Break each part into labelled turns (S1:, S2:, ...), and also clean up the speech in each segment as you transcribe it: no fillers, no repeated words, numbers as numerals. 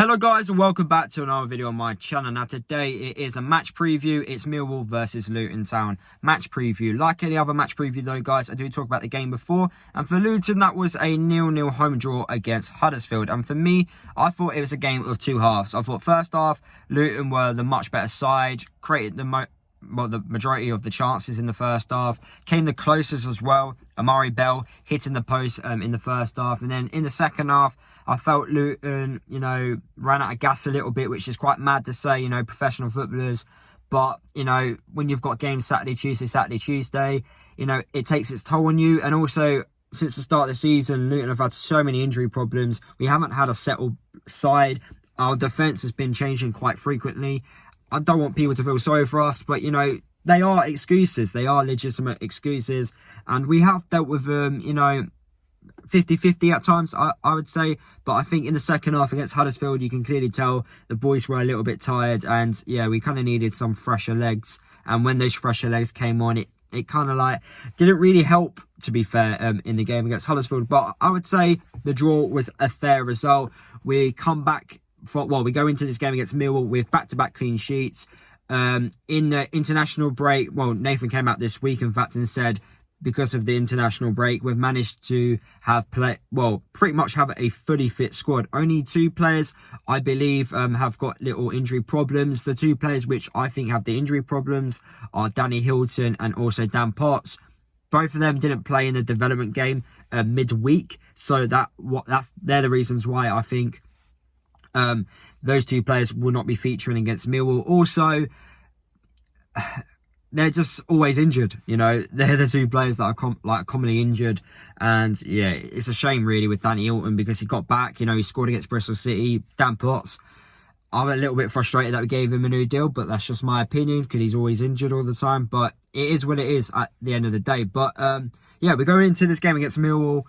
S1: Hello guys and welcome back to another video on my channel. Now today it is a match preview. It's Millwall versus Luton Town match preview. Like any other match preview though guys, I do talk about the game before, and for Luton that was a 0-0 home draw against Huddersfield. And for me, I thought it was a game of two halves. I thought first half Luton were the much better side, created the majority of the chances in the first half, came the closest as well. Amari Bell hitting the post in the first half, and then in the second half I felt Luton, ran out of gas a little bit, which is quite mad to say, professional footballers. But, when you've got games Saturday, Tuesday, it takes its toll on you. And also, since the start of the season, Luton have had so many injury problems. We haven't had a settled side. Our defence has been changing quite frequently. I don't want people to feel sorry for us, but, they are excuses. They are legitimate excuses. And we have dealt with them, 50-50 at times, I would say. But I think in the second half against Huddersfield, you can clearly tell the boys were a little bit tired. And, yeah, we kind of needed some fresher legs. And when those fresher legs came on, it kind of didn't really help, to be fair, in the game against Huddersfield. But I would say the draw was a fair result. We come back, we go into this game against Millwall with back-to-back clean sheets. In the international break, Nathan came out this week, in fact, and said, because of the international break, we've managed to have pretty much have a fully fit squad. Only two players, I believe, have got little injury problems. The two players which I think have the injury problems are Danny Hilton and also Dan Potts. Both of them didn't play in the development game midweek, so they're the reasons why I think those two players will not be featuring against Millwall. Also, they're just always injured, They're the two players that are commonly injured. And, yeah, it's a shame, really, with Danny Hilton, because he got back. He scored against Bristol City. Dan Potts, I'm a little bit frustrated that we gave him a new deal, but that's just my opinion, because he's always injured all the time. But it is what it is at the end of the day. But, yeah, we're going into this game against Millwall.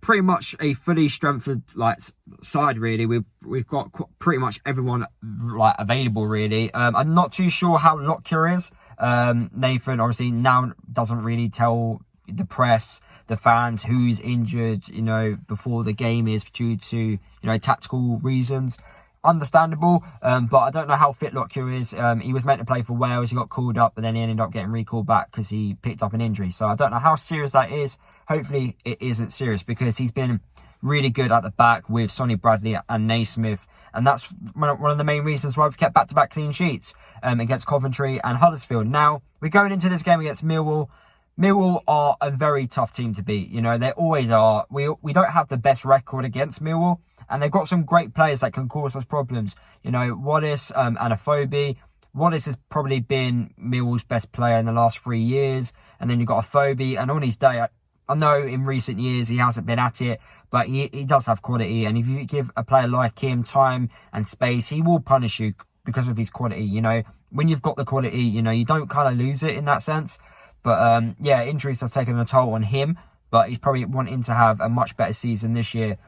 S1: Pretty much a fully strengthened side, really. We've got pretty much everyone available, really. I'm not too sure how Lockyer is. Nathan obviously now doesn't really tell the press, the fans, who's injured, before the game is due to, tactical reasons. Understandable, but I don't know how fit Lockyer is. He was meant to play for Wales. He got called up, but then he ended up getting recalled back because he picked up an injury. So I don't know how serious that is. Hopefully it isn't serious, because he's been really good at the back with Sonny Bradley and Naismith. And that's one of the main reasons why we've kept back-to-back clean sheets against Coventry and Huddersfield. Now, we're going into this game against Millwall. Millwall are a very tough team to beat. They always are. We don't have the best record against Millwall, and they've got some great players that can cause us problems. Wallace and Afobe. Wallace has probably been Millwall's best player in the last 3 years. And then you've got Afobe, and on his day, I know in recent years he hasn't been at it, but he does have quality. And if you give a player like him time and space, he will punish you because of his quality. When you've got the quality, you don't kind of lose it in that sense. But, yeah, injuries have taken a toll on him, but he's probably wanting to have a much better season this year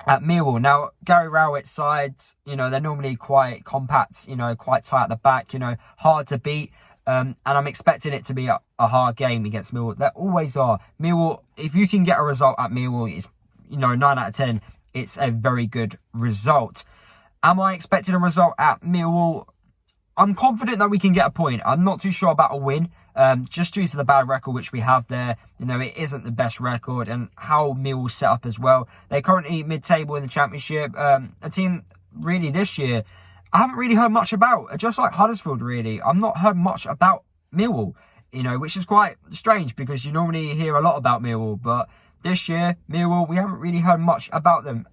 S1: at Millwall. Now, Gary Rowett's sides, they're normally quite compact, quite tight at the back, hard to beat. And I'm expecting it to be a hard game against Millwall. They always are. Millwall, if you can get a result at Millwall, it's, 9 out of 10, it's a very good result. Am I expecting a result at Millwall? I'm confident that we can get a point. I'm not too sure about a win, just due to the bad record which we have there. It isn't the best record, and how Millwall's set up as well. They're currently mid-table in the Championship. A team, really, this year, I haven't really heard much about. Just like Huddersfield, really. I've not heard much about Millwall, which is quite strange, because you normally hear a lot about Millwall. But this year, Millwall, we haven't really heard much about them.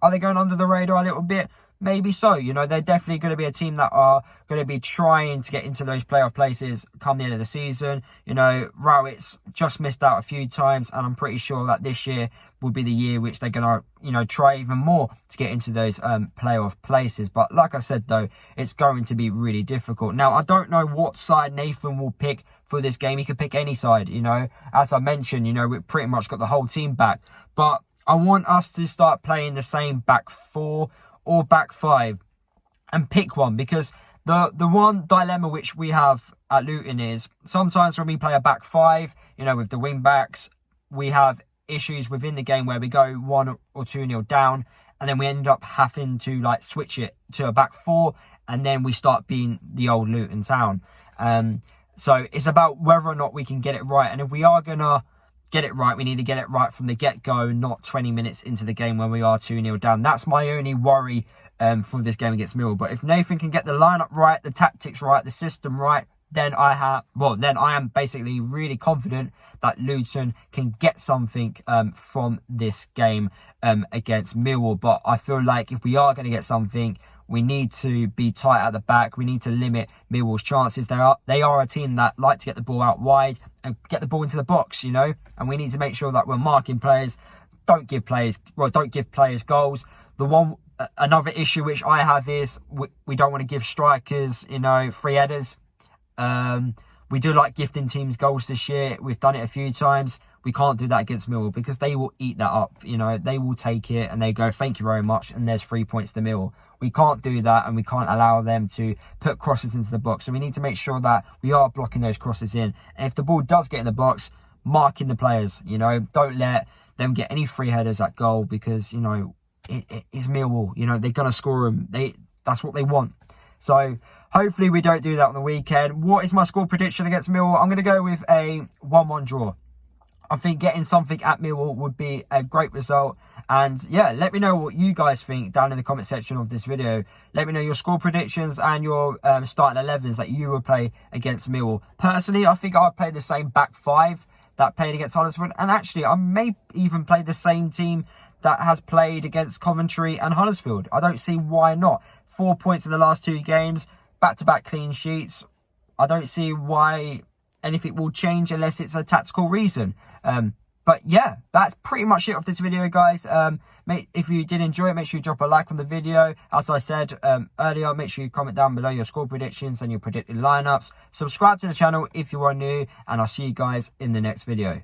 S1: Are they going under the radar a little bit? Maybe so. They're definitely going to be a team that are going to be trying to get into those playoff places come the end of the season. Rowett's just missed out a few times, and I'm pretty sure that this year will be the year which they're going to, try even more to get into those playoff places. But like I said, though, it's going to be really difficult. Now, I don't know what side Nathan will pick for this game. He could pick any side, As I mentioned, we've pretty much got the whole team back. But I want us to start playing the same back four or back five and pick one, because the one dilemma which we have at Luton is sometimes when we play a back five, with the wing backs, we have issues within the game where we go 1 or 2-0 down and then we ended up having to like switch it to a back four, and then we start being the old Luton Town. So it's about whether or not we can get it right, and if we are gonna get it right, we need to get it right from the get-go, not 20 minutes into the game when we are 2-0 down. That's my only worry for this game against Millwall. But if Nathan can get the lineup right, the tactics right, the system right, then I am basically really confident that Luton can get something from this game against Millwall. But I feel like if we are going to get something, we need to be tight at the back. We need to limit Millwall's chances. They are a team that like to get the ball out wide and get the ball into the box, you know. And we need to make sure that we're marking players, don't give players goals. Another issue which I have is we don't want to give strikers, you know, free headers. We do like gifting teams goals this year. We've done it a few times. We can't do that against Millwall because they will eat that up. You know, they will take it and they go, thank you very much, and there's 3 points to Millwall. We can't do that, and we can't allow them to put crosses into the box. So we need to make sure that we are blocking those crosses in. And if the ball does get in the box, marking the players, you know, don't let them get any free headers at goal because, you know, it's Millwall. You know, they're going to score them. That's what they want. So hopefully we don't do that on the weekend. What is my score prediction against Millwall? I'm going to go with a 1-1 draw. I think getting something at Millwall would be a great result. And yeah, let me know what you guys think down in the comment section of this video. Let me know your score predictions and your starting 11s that you would play against Millwall. Personally, I think I would play the same back five that played against Huddersfield. And actually, I may even play the same team that has played against Coventry and Huddersfield. I don't see why not. 4 points in the last 2 games, back-to-back clean sheets. I don't see why anything will change unless it's a tactical reason. But yeah, that's pretty much it of this video, guys. If you did enjoy it, make sure you drop a like on the video. As I said earlier, make sure you comment down below your score predictions and your predicted lineups. Subscribe to the channel if you are new, and I'll see you guys in the next video.